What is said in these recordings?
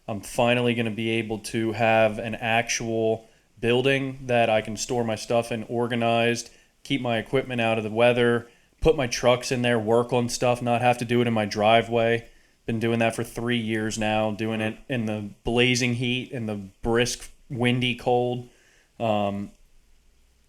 I'm finally going to be able to have an actual building that I can store my stuff in organized, keep my equipment out of the weather, put my trucks in there, work on stuff, not have to do it in my driveway. Been doing that for 3 years now, doing it in the blazing heat, in the brisk, windy cold. Um,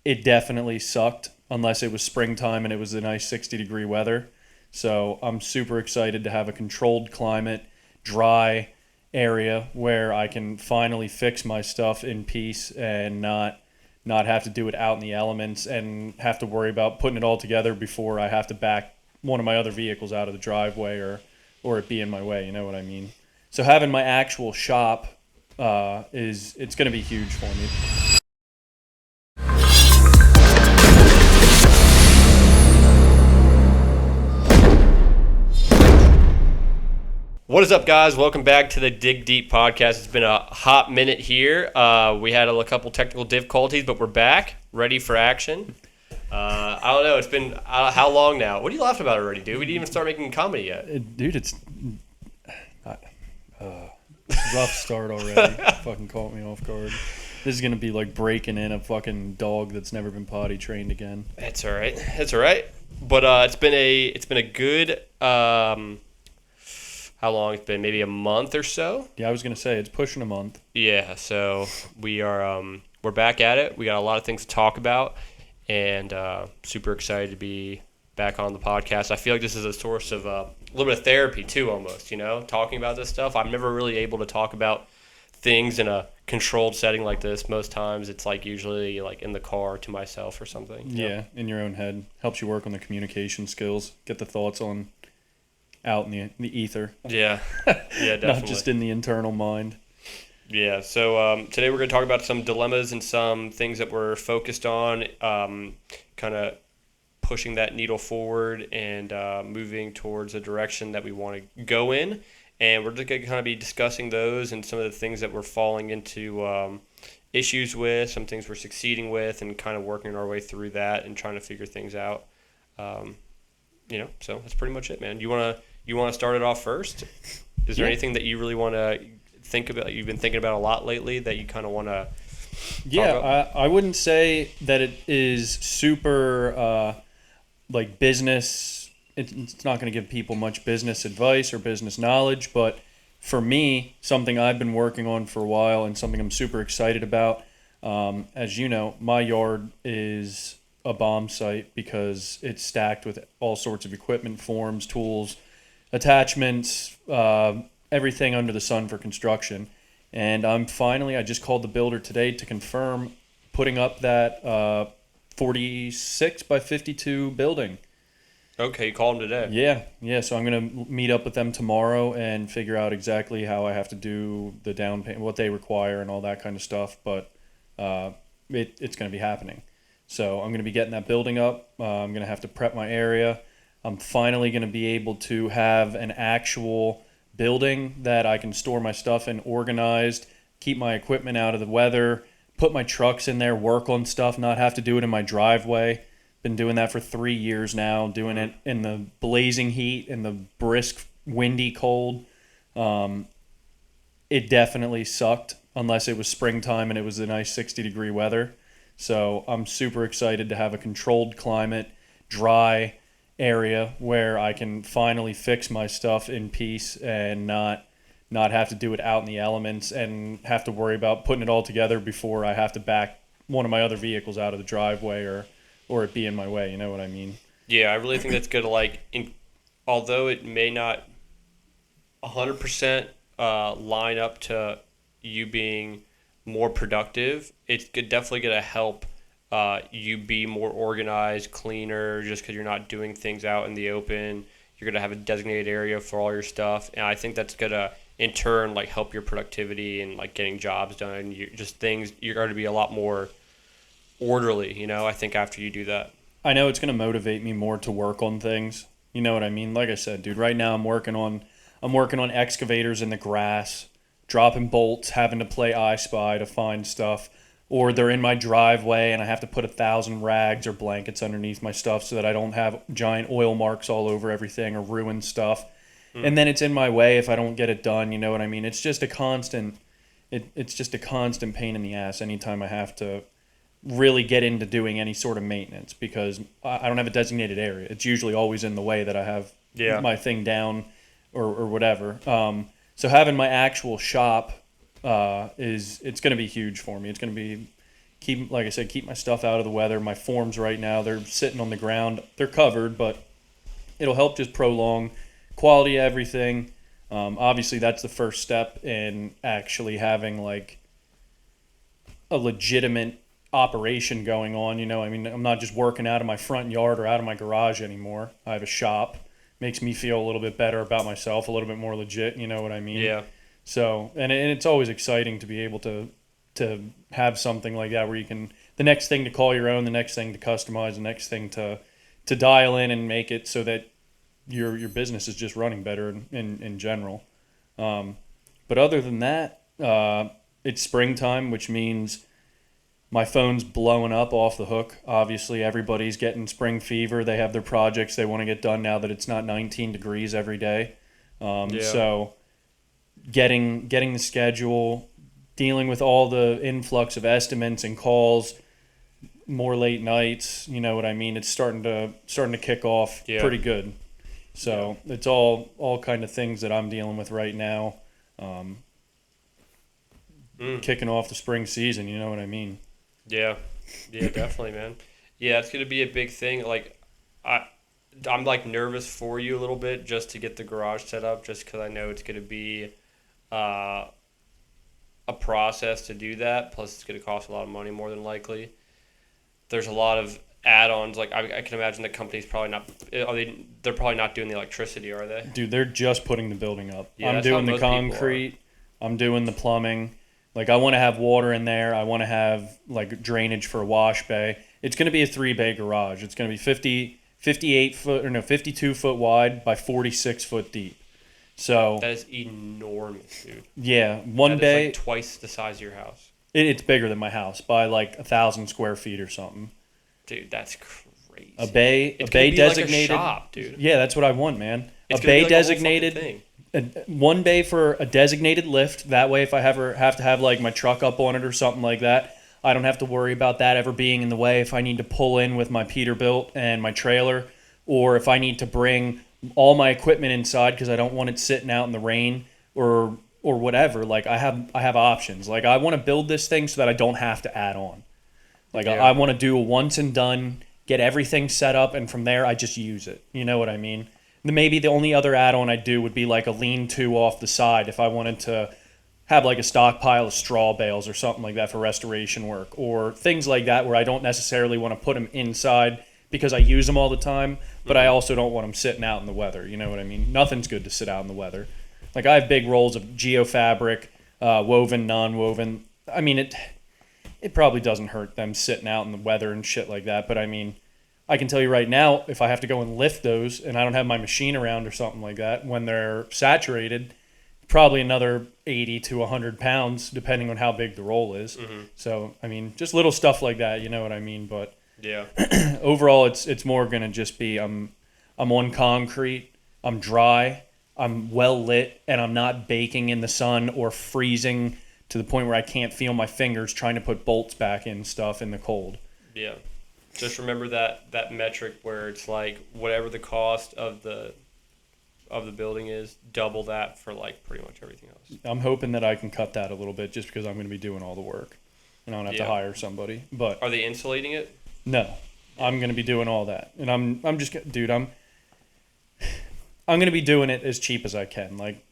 it definitely sucked unless it was springtime and it was a nice 60-degree weather. So I'm super excited to have a controlled climate, dry area where I can finally fix my stuff in peace and not have to do it out in the elements and have to worry about putting it all together before I have to back one of my other vehicles out of the driveway or it be in my way. You know what I mean? So having my actual shop is it's going to be huge for me. What is up, guys? Welcome back to the Dig Deep podcast. It's been a hot minute here. We had a couple technical difficulties, but we're back, ready for action. I don't know. It's been how long now? What are you laughing about already, dude? We didn't even start making comedy yet. Dude, it's rough start already. Fucking caught me off guard. This is gonna be like breaking in a fucking dog that's never been potty trained again. That's all right. That's all right. But it's been a good. How long it's been? Maybe a month or so. Yeah, I was gonna say it's pushing a month. Yeah. So we're back at it. We got a lot of things to talk about, and super excited to be back on the podcast. I feel like this is a source of a little bit of therapy too, almost. Talking about this stuff. I'm never really able to talk about things in a controlled setting like this. Most times, it's like usually like in the car to myself or something. Yeah, in your own head helps you work on the communication skills, get the thoughts on out in the ether. Yeah, yeah, definitely. Not just in the internal mind. Yeah, so today we're going to talk about some dilemmas and some things that we're focused on, kind of pushing that needle forward and moving towards a direction that we want to go in. And we're just going to kind of be discussing those and some of the things that we're falling into issues with, some things we're succeeding with, and kind of working our way through that and trying to figure things out. So that's pretty much it, man. You want to start it off first? Is there anything that you really want to think about? You've been thinking about a lot lately that you kind of want to. Yeah, I wouldn't say that it is super like business. It's not going to give people much business advice or business knowledge, but for me, something I've been working on for a while and something I'm super excited about. As you know, my yard is a bomb site because it's stacked with all sorts of equipment, forms, tools, attachments, everything under the sun for construction. And I just called the builder today to confirm putting up that 46 by 52 building. Okay, you called him today. Yeah. So I'm going to meet up with them tomorrow and figure out exactly how I have to do the down payment, what they require and all that kind of stuff. But it's going to be happening. So I'm going to be getting that building up. I'm going to have to prep my area. I'm finally going to be able to have an actual building that I can store my stuff in organized, keep my equipment out of the weather, put my trucks in there, work on stuff, not have to do it in my driveway. Been doing that for 3 years now, doing it in the blazing heat, in the brisk, windy cold. It definitely sucked unless it was springtime and it was a nice 60-degree weather. So I'm super excited to have a controlled climate, dry area where I can finally fix my stuff in peace and not have to do it out in the elements and have to worry about putting it all together before I have to back one of my other vehicles out of the driveway or it be in my way. You know what I mean? Yeah, I really think that's good. Although it may not 100% line up to you being more productive, it's definitely going to help you be more organized, cleaner, just because you're not doing things out in the open. You're going to have a designated area for all your stuff, and I think that's going to, in turn, help your productivity and getting jobs done. You're going to be a lot more orderly, I think, after you do that. I know it's going to motivate me more to work on things. You know what I mean? Like I said, dude, right now I'm working on excavators in the grass, dropping bolts, having to play I Spy to find stuff, or they're in my driveway and I have to put 1,000 rags or blankets underneath my stuff so that I don't have giant oil marks all over everything or ruin stuff. and then it's in my way if I don't get it done. You know what I mean? It's just a constant. It's just a constant pain in the ass anytime I have to really get into doing any sort of maintenance because I don't have a designated area. It's usually always in the way that I have my thing down or whatever. So having my actual shop it's going to be huge for me. It's going to be like I said, keep my stuff out of the weather. My forms right now, they're sitting on the ground. They're covered, but it'll help just prolong quality of everything. Obviously, that's the first step in actually having like a legitimate operation going on. You know, I mean, I'm not just working out of my front yard or out of my garage anymore. I have a shop. Makes me feel a little bit better about myself, a little bit more legit. You know what I mean? Yeah. So, and it's always exciting to be able to have something like that where you can, the next thing to call your own, the next thing to customize, the next thing to dial in and make it so that your business is just running better in general. But other than that, it's springtime, which means my phone's blowing up off the hook. Obviously, everybody's getting spring fever. They have their projects they want to get done now that it's not 19 degrees every day. So getting the schedule, dealing with all the influx of estimates and calls, more late nights, you know what I mean? It's starting to kick off pretty good. So it's all kind of things that I'm dealing with right now. Kicking off the spring season, you know what I mean? Yeah, definitely, man. Yeah, it's gonna be a big thing. Like, I'm like nervous for you a little bit just to get the garage set up, just because I know it's gonna be a process to do that. Plus, it's gonna cost a lot of money, more than likely. There's a lot of add-ons. Like, I can imagine the company's probably not. They're probably not doing the electricity, are they? Dude, they're just putting the building up. Yeah, I'm that's how doing the most people are. concrete. I'm doing the plumbing. Like, I want to have water in there. I want to have, like, drainage for a wash bay. It's going to be a 3-bay garage. It's going to be 52 foot wide by 46 foot deep. So That is enormous, dude. yeah, one That bay. is like twice the size of your house. It's bigger than my house by like 1,000 square feet or something. Dude, that's crazy. A bay It's bay gonna be designated. like a shop, dude. Yeah, that's what I want, man. It's a gonna be bay like a whole designated. fucking thing. One bay for a designated lift. That way, if I ever have to have like my truck up on it or something like that, I don't have to worry about that ever being in the way. If I need to pull in with my Peterbilt and my trailer, or if I need to bring all my equipment inside because I don't want it sitting out in the rain or whatever. Like I have options. Like I want to build this thing so that I don't have to add on. Like I want to do a once and done, get everything set up, and from there I just use it. You know what I mean? Maybe the only other add-on I'd do would be like a lean-to off the side if I wanted to have like a stockpile of straw bales or something like that for restoration work or things like that where I don't necessarily want to put them inside because I use them all the time, but I also don't want them sitting out in the weather. You know what I mean? Nothing's good to sit out in the weather. Like I have big rolls of geofabric, woven, non-woven. I mean, it probably doesn't hurt them sitting out in the weather and shit like that, but I mean, I can tell you right now, if I have to go and lift those and I don't have my machine around or something like that, when they're saturated, probably another 80 to 100 pounds, depending on how big the roll is. Mm-hmm. So, I mean, just little stuff like that, you know what I mean? But Yeah. overall, it's more going to just be I'm on concrete, I'm dry, I'm well lit, and I'm not baking in the sun or freezing to the point where I can't feel my fingers trying to put bolts back in stuff in the cold. Yeah. Just remember that metric where it's like whatever the cost of the building is, double that for like pretty much everything else. I'm hoping that I can cut that a little bit just because I'm going to be doing all the work and I don't have to hire somebody. But Are they insulating it? no, I'm going to be doing all that, and I'm just dude, I'm going to be doing it as cheap as I can, like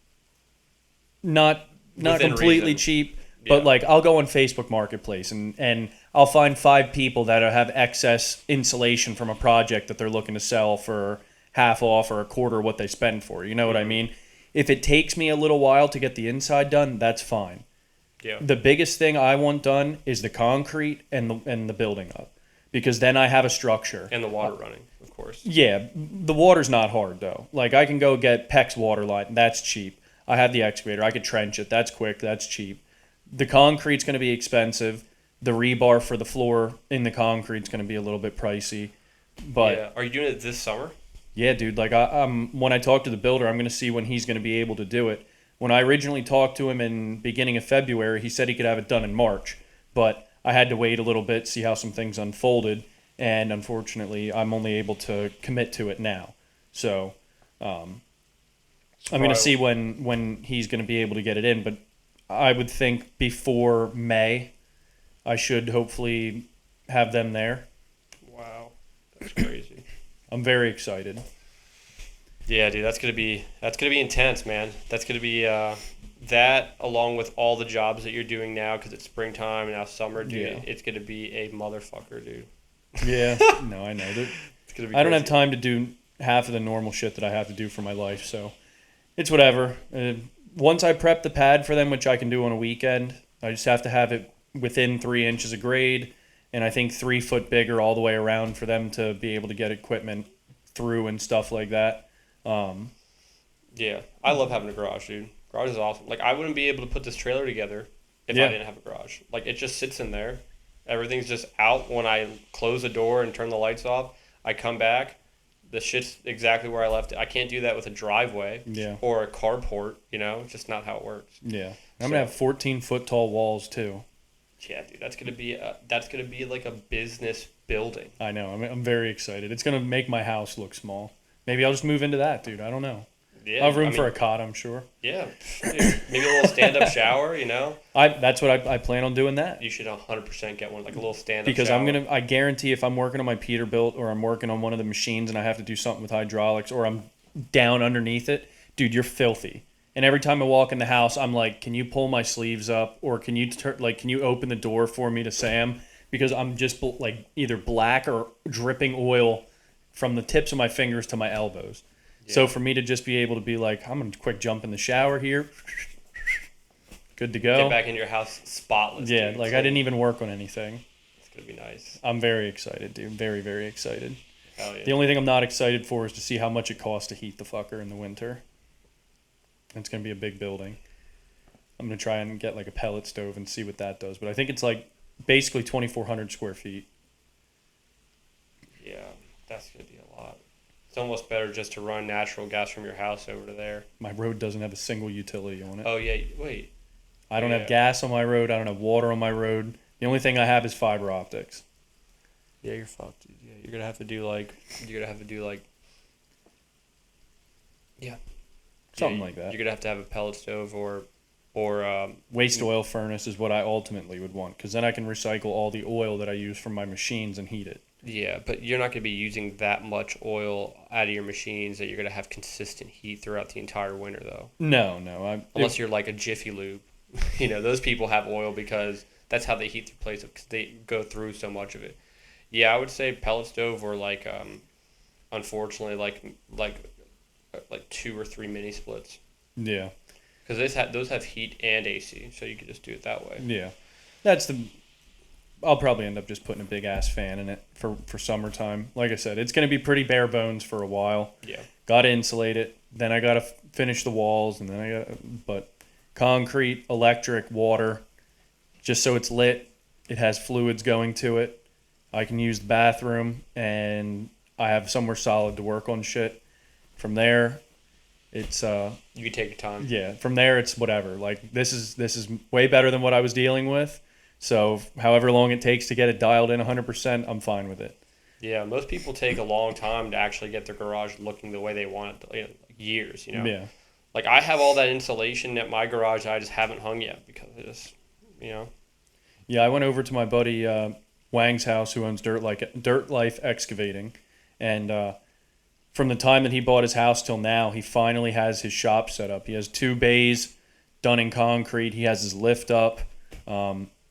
not Within completely reason. cheap, but Yeah. like I'll go on Facebook Marketplace and I'll find 5 people that have excess insulation from a project that they're looking to sell for half off or a quarter what they spend for. You know what I mean? If it takes me a little while to get the inside done, that's fine. Yeah. The biggest thing I want done is the concrete and the building up, because then I have a structure. And the water running, of course. Yeah, the water's not hard though. Like I can go get PEX water line, that's cheap. I have the excavator, I could trench it, that's quick, that's cheap. The concrete's going to be expensive. The rebar for the floor in the concrete's going to be a little bit pricey. But yeah. Are you doing it this summer? Yeah, dude. Like when I talk to the builder, I'm gonna see when he's gonna be able to do it. When I originally talked to him in beginning of February, he said he could have it done in March, but I had to wait a little bit, see how some things unfolded, and unfortunately, I'm only able to commit to it now. So I'm gonna see when he's gonna be able to get it in, but I would think before May, I should hopefully have them there. Wow, that's crazy. I'm very excited. Yeah, dude, that's gonna be intense, man. That's gonna be that along with all the jobs that you're doing now because it's springtime and now summer, dude. Yeah. It's gonna be a motherfucker, dude. Yeah, no, I know. It's gonna be. I don't have crazy. time to do half of the normal shit that I have to do for my life, so it's whatever. Once I prep the pad for them, which I can do on a weekend, I just have to have it within 3 inches of grade, and I think 3 foot bigger all the way around for them to be able to get equipment through and stuff like that. Yeah, I love having a garage, dude. Garage is awesome. Like I wouldn't be able to put this trailer together if Yeah. I didn't have a garage. Like it just sits in there. Everything's just out when I close the door and turn the lights off. I come back, the shit's exactly where I left it. I can't do that with a driveway Yeah, or a carport, It's just not how it works. yeah. I'm gonna have 14-foot tall walls too. Yeah, dude, that's gonna be like a business building. I know. I'm very excited. It's gonna make my house look small. Maybe I'll just move into that, dude. I don't know. Yeah, I'll have room I mean, for a cot, I'm sure. yeah, dude, maybe a little stand-up shower. That's what I plan on doing that. You should 100% get one, like a little stand-up. Because shower. I guarantee if I'm working on my Peterbilt or I'm working on one of the machines and I have to do something with hydraulics or I'm down underneath it, dude, you're filthy. And every time I walk in the house, I'm like, can you pull my sleeves up or can you can you open the door for me to Sam? Because I'm just like either black or dripping oil from the tips of my fingers to my elbows. So Yeah. for me to just be able to be like, I'm gonna quick jump in the shower here, good to go. Get back in your house spotless. Yeah, dude. like I didn't even work on anything. It's gonna be nice. I'm very excited, dude. Very, very excited. Hell yeah. The only thing I'm not excited for is to see how much it costs to heat the fucker in the winter. It's gonna be a big building. I'm gonna try and get like a pellet stove and see what that does. But I think it's like basically 2,400 square feet. Yeah, that's gonna be a lot. It's almost better just to run natural gas from your house over to there. My road doesn't have a single utility on it. Oh yeah, wait. I don't yeah. have gas on my road. I don't have water on my road. The only thing I have is fiber optics. Yeah, you're fucked, dude. Yeah, you're gonna have to do like. Yeah. Something Yeah, like that. You're gonna have to have a pellet stove or Waste oil furnace is what I ultimately would want because then I can recycle all the oil that I use from my machines and heat it. yeah, but you're not gonna be using that much oil out of your machines that you're gonna have consistent heat throughout the entire winter though. No. Unless you're like a Jiffy Lube, those people have oil because that's how they heat their place because they go through so much of it. Yeah, I would say pellet stove or like unfortunately like 2 or 3 mini splits Yeah. because those have heat and AC, so you could just do it that way. Yeah. I'll probably end up just putting a big ass fan in it for summertime. Like I said, it's going to be pretty bare bones for a while. Yeah, Got to insulate it. Then I got to finish the walls and but concrete, electric, water, just so it's lit. It has fluids going to it. I can use the bathroom and I have somewhere solid to work on shit. From there, it's you could take your time. yeah, from there it's whatever. Like this is way better than what I was dealing with. So however long it takes to get it dialed in 100%, I'm fine with it. Yeah, most people take a long time to actually get their garage looking the way they want it. Like years, Yeah. Like I have all that insulation at my garage, I just haven't hung yet because it just, Yeah, I went over to my buddy Wang's house who owns Dirt Life Excavating, and from the time that he bought his house till now, he finally has his shop set up. He has 2 bays done in concrete. He has his lift up.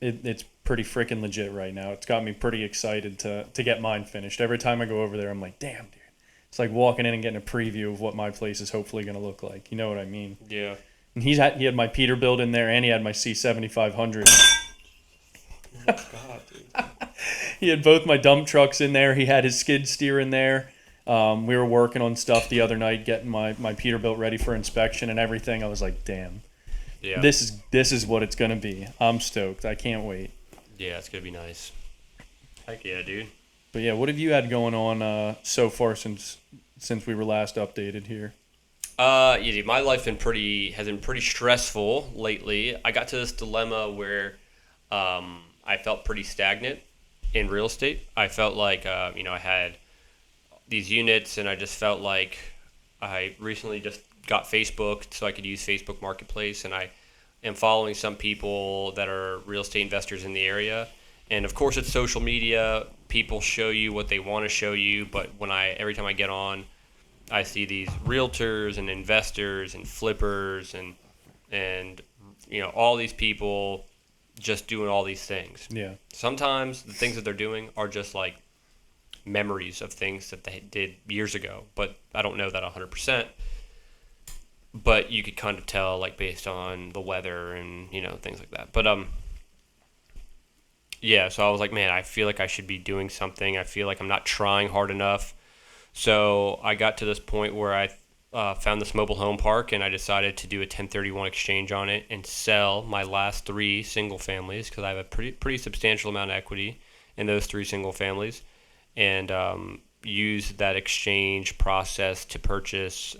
It's pretty freaking legit right now. It's got me pretty excited to get mine finished. Every time I go over there, I'm like, damn, dude. It's like walking in and getting a preview of what my place is hopefully going to look like. You know what I mean? Yeah. And he had my Peterbilt in there, and he had my C7500. Oh my God, dude. He had both my dump trucks in there. He had his skid steer in there. We were working on stuff the other night, getting my Peterbilt ready for inspection and everything. I was like, damn, Yeah. this is what it's gonna be. I'm stoked. I can't wait. Yeah, it's gonna be nice. Heck yeah, dude. But yeah, what have you had going on so far since since we were last updated here? Yeah, dude, my life has been pretty stressful lately. I got to this dilemma where I felt pretty stagnant in real estate. I felt like I had these units, and I just felt like I recently just got Facebook so I could use Facebook Marketplace, and I am following some people that are real estate investors in the area. And of course, it's social media. People show you what they want to show you, but every time I get on, I see these realtors and investors and flippers and all these people just doing all these things. Yeah. Sometimes the things that they're doing are just like memories of things that they did years ago, but I don't know that 100%. But you could kind of tell, like, based on the weather and things like that. But yeah. So I was like, man, I feel like I should be doing something. I feel like I'm not trying hard enough. So I got to this point where I found this mobile home park, and I decided to do a 1031 exchange on it and sell my last 3 single families, because I have a pretty substantial amount of equity in those 3 single families, and use that exchange process to purchase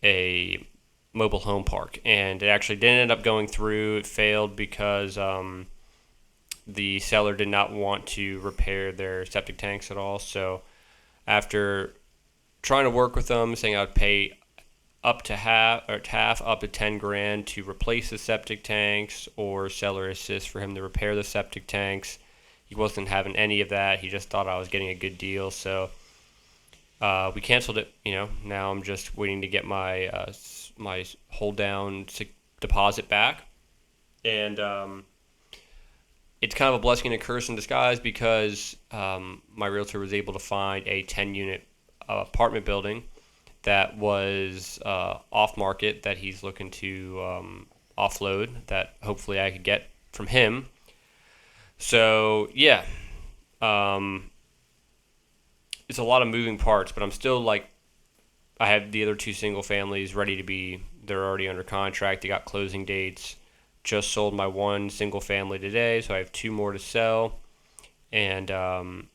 a mobile home park. And it actually didn't end up going through. It failed because the seller did not want to repair their septic tanks at all. So after trying to work with them, saying I'd pay up to half up to 10 grand to replace the septic tanks, or seller assist for him to repair the septic tanks, he wasn't having any of that. He just thought I was getting a good deal. So we canceled it. Now I'm just waiting to get my my hold down deposit back, and it's kind of a blessing and a curse in disguise, because my realtor was able to find a 10-unit apartment building that was off market, that he's looking to offload, that hopefully I could get from him. So yeah, it's a lot of moving parts, but I'm still like, I have the other 2 single families ready to be. They're already under contract. They got closing dates. Just sold my 1 single family today, so I have 2 more to sell. And I'm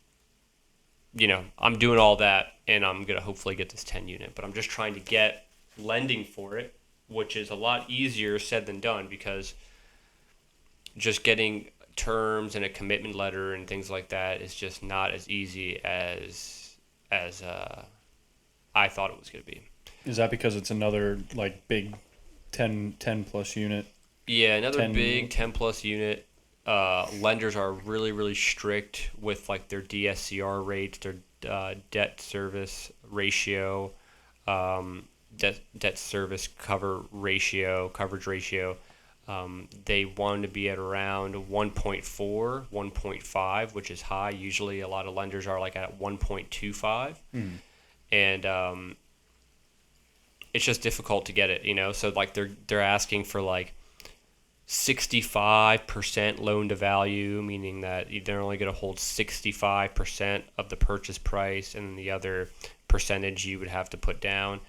doing all that, and I'm gonna hopefully get this 10-unit. But I'm just trying to get lending for it, which is a lot easier said than done, because just getting terms and a commitment letter and things like that is just not as easy as I thought it was going to be. Is that because it's another like big 10 plus unit? Yeah, another big 10 plus unit. Lenders are really, really strict with like their DSCR rates, their debt service ratio, debt service coverage ratio. They want to be at around 1.4, 1.5, which is high. Usually a lot of lenders are like at 1.25. And it's just difficult to get it, so like they're asking for like 65% loan to value, meaning that they're only going to hold 65% of the purchase price, and then the other percentage you would have to put down.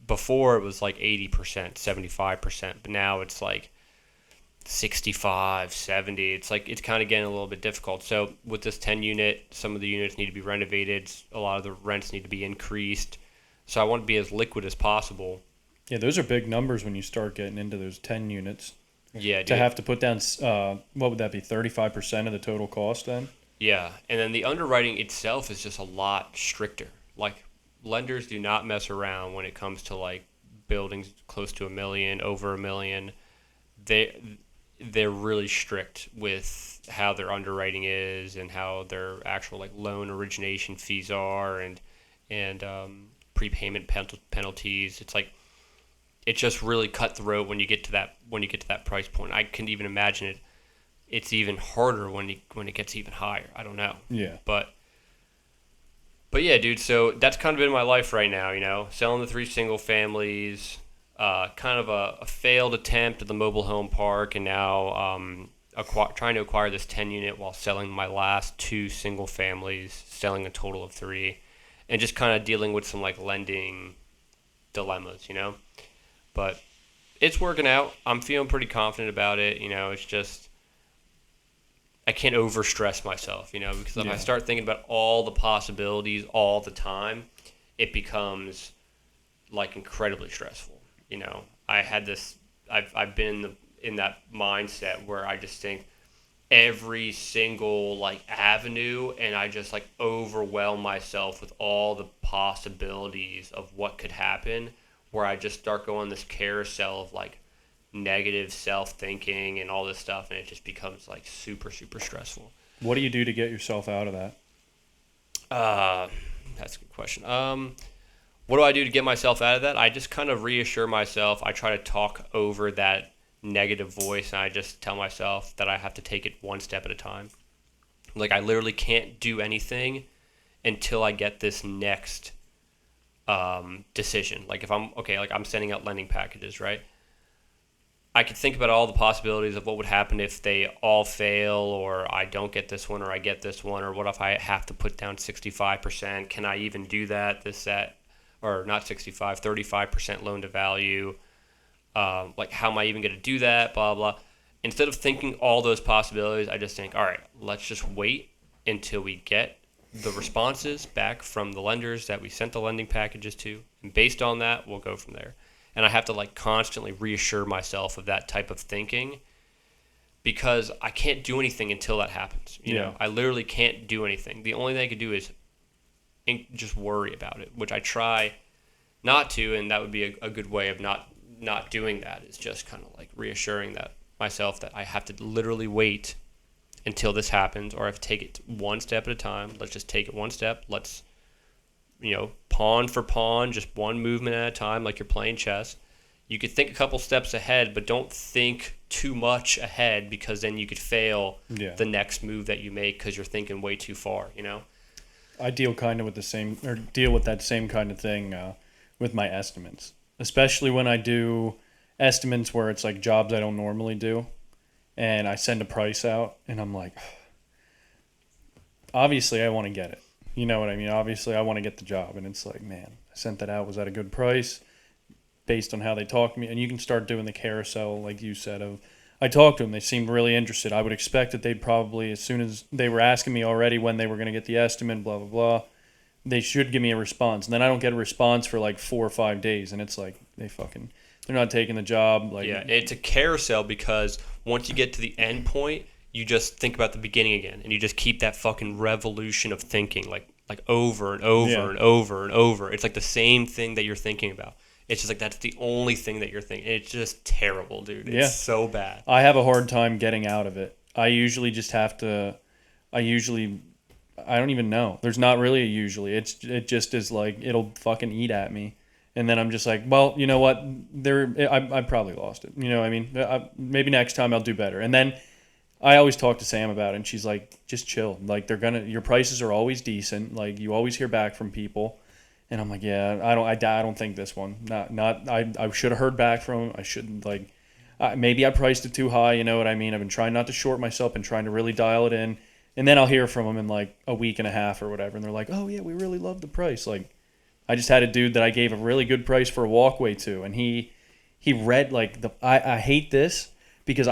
Before it was like 80%, 75%, but now it's like 65, 70. It's like, it's kind of getting a little bit difficult. So with this 10 unit, some of the units need to be renovated. A lot of the rents need to be increased. So I want to be as liquid as possible. Yeah, those are big numbers when you start getting into those 10 units. Yeah, dude. To have to put down, what would that be, 35% of the total cost then? Yeah, and then the underwriting itself is just a lot stricter. Like, lenders do not mess around when it comes to like buildings close to $1 million, over $1 million. They're really strict with how their underwriting is and how their actual like loan origination fees are, and prepayment penalties. It's like, it's just really cutthroat when you get to that price point. I can even imagine it's even harder when it gets even higher. I don't know. Yeah. But yeah, dude. So that's kind of been my life right now. Selling the 3 single families, kind of a failed attempt at the mobile home park, and now trying to acquire this 10 unit while selling my last 2 single families, selling a total of 3, and just kind of dealing with some like lending dilemmas, But it's working out. I'm feeling pretty confident about it. It's just, I can't overstress myself, because if I Yeah. start thinking about all the possibilities all the time, it becomes like incredibly stressful. I had this. I've been in that mindset where I just think every single like avenue, and I just like overwhelm myself with all the possibilities of what could happen, where I just start going this carousel of like negative self thinking and all this stuff, and it just becomes like super super stressful. What do you do to get yourself out of that? uh that's a good question. What do I do to get myself out of that? I just kind of reassure myself. I try to talk over that negative voice, and I just tell myself that I have to take it one step at a time. Like, I literally can't do anything until I get this next decision. Like, if I'm okay, like I'm sending out lending packages, right? I could think about all the possibilities of what would happen if they all fail, or I don't get this one, or I get this one, or what if I have to put down 65%? Can I even do that? That, or not 65, 35% loan to value. Like, how am I even going to do that? Blah, blah. Instead of thinking all those possibilities, I just think, all right, let's just wait until we get the responses back from the lenders that we sent the lending packages to. And based on that, we'll go from there. And I have to like constantly reassure myself of that type of thinking, because I can't do anything until that happens. I literally can't do anything. The only thing I could do is just worry about it, which I try not to, and that would be a good way of not doing that, is just kind of like reassuring that myself that I have to literally wait until this happens, or I have to take it one step at a time. Let's just take it one step. Let's pawn for pawn, just one movement at a time, like you're playing chess. You could think a couple steps ahead, but don't think too much ahead, because then you could fail the next move that you make because you're thinking way too far. I deal kind of with the same, or deal with that same kind of thing with my estimates, especially when I do estimates where it's like jobs I don't normally do, and I send a price out, and I'm like, obviously I want to get it. You know what I mean? Obviously I want to get the job, and it's like, man, I sent that out. Was that a good price? Based on how they talk to me, and you can start doing the carousel, like you said. Of, I talked to them; they seemed really interested. I would expect that they'd probably, as soon as they were asking me already when they were going to get the estimate, blah blah blah, they should give me a response. And then I don't get a response for like 4 or 5 days, and it's like they're not taking the job. Like, yeah, it's a carousel, because once you get to the end point, you just think about the beginning again, and you just keep that fucking revolution of thinking, like over and over and over and over. It's like the same thing that you're thinking about. It's just like that's the only thing that you're thinking. It's just terrible, dude. It's so bad. I have a hard time getting out of it. I usually just have to. I don't even know. There's not really a usually. It just is like it'll fucking eat at me, and then I'm just like, well, you know what? I probably lost it. You know what I mean? Maybe next time I'll do better. And then I always talk to Sam about it, and she's like, just chill. Like, your prices are always decent. Like, you always hear back from people. And I'm like, yeah, I don't think this one. I should have heard back from him. I shouldn't, like, maybe I priced it too high. You know what I mean? I've been trying not to short myself and trying to really dial it in. And then I'll hear from them in like a week and a half or whatever. And they're like, oh yeah, we really love the price. Like, I just had a dude that I gave a really good price for a walkway to, and he read like I hate this because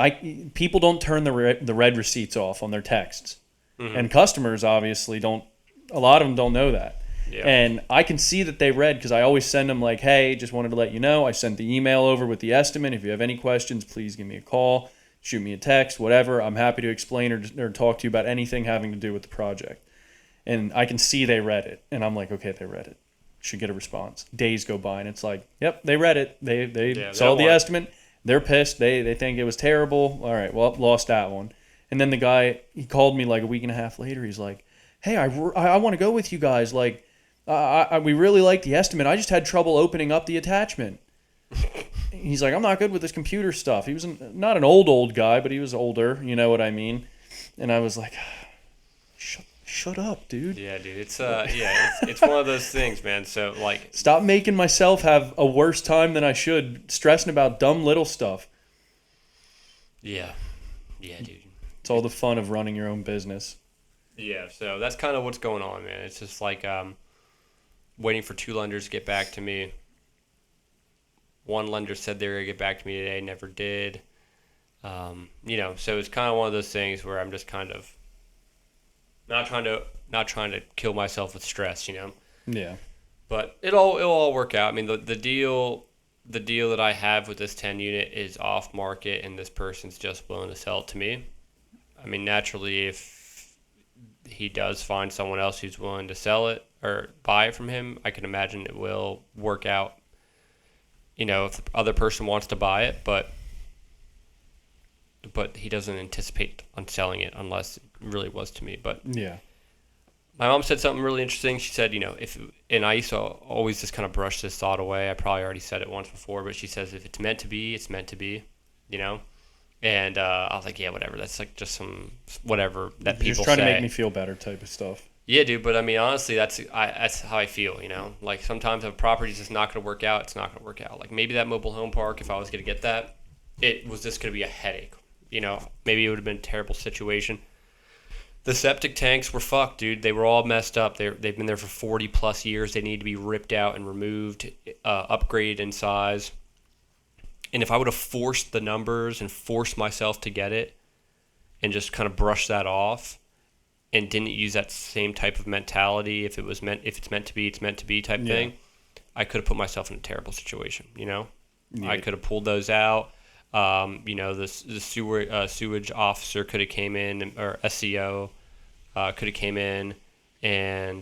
people don't turn the red receipts off on their texts, and customers obviously don't. A lot of them don't know that. Yeah. And I can see that they read, because I always send them like, hey, just wanted to let you know. I sent the email over with the estimate. If you have any questions, please give me a call, shoot me a text, whatever. I'm happy to explain or talk to you about anything having to do with the project. And I can see they read it. And I'm like, okay, they read it. Should get a response. Days go by, and it's like, yep, they read it. They saw the estimate. They're pissed. They think it was terrible. All right, well, lost that one. And then the guy, he called me like a week and a half later. He's like, hey, I want to go with you guys. Like, we really like the estimate. I just had trouble opening up the attachment. He's like, I'm not good with this computer stuff. He was not an old guy, but he was older. You know what I mean? And I was like, shut up, dude. Yeah, dude. It's it's one of those things, man. So like, stop making myself have a worse time than I should, stressing about dumb little stuff. Yeah, dude. It's all the fun of running your own business. Yeah, so that's kind of what's going on, man. It's just like waiting for 2 lenders to get back to me. One lender said they were going to get back to me today, never did. So it's kind of one of those things where I'm just kind of not trying to kill myself with stress, Yeah. But it'll all work out. I mean, the deal that I have with this 10 unit is off market, and this person's just willing to sell it to me. I mean, naturally, if he does find someone else who's willing to sell it or buy it from him, I can imagine it will work out. If the other person wants to buy it, but he doesn't anticipate on selling it unless it really was to me. But Yeah. my mom said something really interesting. She said, and I used to always just kind of brush this thought away. I probably already said it once before, but she says, if it's meant to be, it's meant to be, And I was like, yeah, whatever. That's like just some whatever that You're people just trying say. to make me feel better type of stuff. Yeah, dude. But I mean, honestly, that's how I feel. Like sometimes if a property's just not going to work out, it's not going to work out. Like maybe that mobile home park, if I was going to get that, it was just going to be a headache. Maybe it would have been a terrible situation. The septic tanks were fucked, dude. They were all messed up. They've been there for 40 plus years. They need to be ripped out and removed, upgraded in size. And if I would have forced the numbers and forced myself to get it and just kind of brush that off and didn't use that same type of mentality, if it's meant to be, it's meant to be type thing, I could have put myself in a terrible situation, Yeah. I could have pulled those out. The sewage officer could have came in, or SEO could have came in and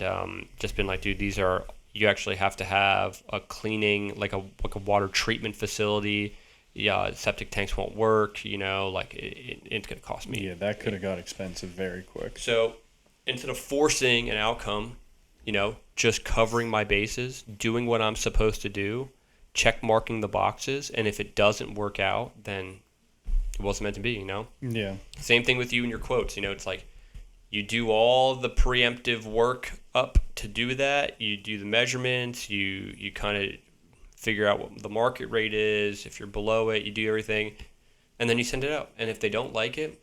just been like, dude, you actually have to have a cleaning, like a water treatment facility. Yeah, septic tanks won't work. It's gonna cost me. Yeah, that could have got expensive very quick. So instead of forcing an outcome, just covering my bases, doing what I'm supposed to do, check marking the boxes, and if it doesn't work out, then it wasn't meant to be, Yeah. Same thing with you and your quotes. It's like you do all the preemptive work up to do that. You do the measurements. You kind of figure out what the market rate is. If you're below it, you do everything, and then you send it out. And if they don't like it,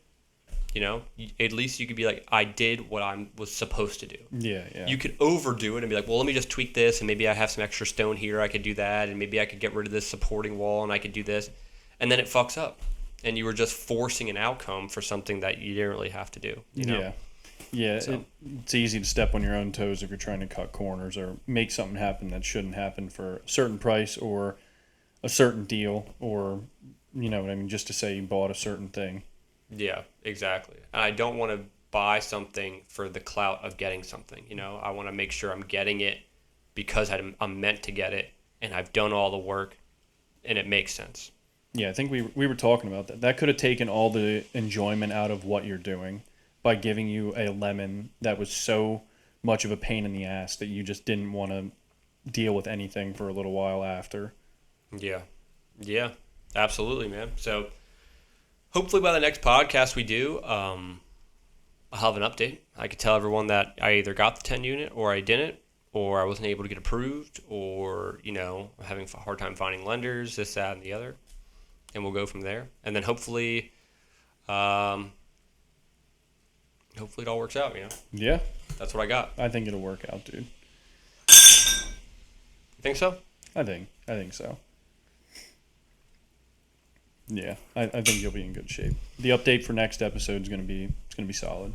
at least you could be like, I did what I was supposed to do. Yeah, yeah. You could overdo it and be like, well, let me just tweak this, and maybe I have some extra stone here, I could do that, and maybe I could get rid of this supporting wall, and I could do this, and then it fucks up, and you were just forcing an outcome for something that you didn't really have to do. Yeah. Yeah, So- it's easy to step on your own toes if you're trying to cut corners or make something happen that shouldn't happen for a certain price or a certain deal or, just to say you bought a certain thing. Yeah, exactly. And I don't want to buy something for the clout of getting something. I want to make sure I'm getting it because I'm meant to get it, and I've done all the work, and it makes sense. Yeah, I think we were talking about that. That could have taken all the enjoyment out of what you're doing by giving you a lemon that was so much of a pain in the ass that you just didn't want to deal with anything for a little while after. Yeah. Yeah, absolutely, man. So hopefully by the next podcast we do, I'll have an update. I could tell everyone that I either got the 10 unit or I didn't, or I wasn't able to get approved, or, I'm having a hard time finding lenders, this, that, and the other. And we'll go from there. And then hopefully it all works out, Yeah, That's what I got. I think it'll work out, dude. You think so? I think so. Yeah, I think you'll be in good shape. The update for next episode is gonna be solid.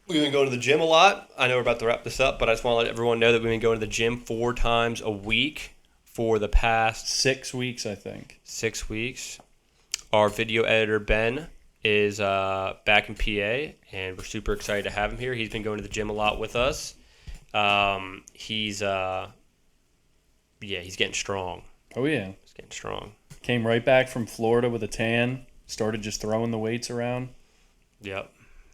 We've been going to the gym a lot. I know we're about to wrap this up, but I just want to let everyone know that we've been going to the gym 4 times a week for the past 6 weeks, I think. 6 weeks. Our video editor, Ben, is back in PA, and we're super excited to have him here. He's been going to the gym a lot with us. He's getting strong. Oh yeah, He's getting strong. came right back from Florida with a tan. Started just throwing the weights around. Yep.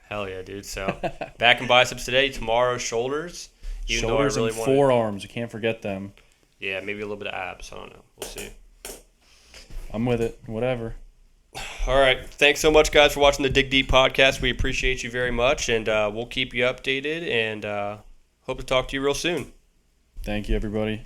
Hell yeah, dude. So back in biceps today. Tomorrow, shoulders. Even Shoulders though I and really want forearms. You can't forget them. Yeah, maybe a little bit of abs. I don't know. We'll see. I'm with it. Whatever. All right. Thanks so much, guys, for watching the Dig Deep podcast. We appreciate you very much, and we'll keep you updated, and hope to talk to you real soon. Thank you, everybody.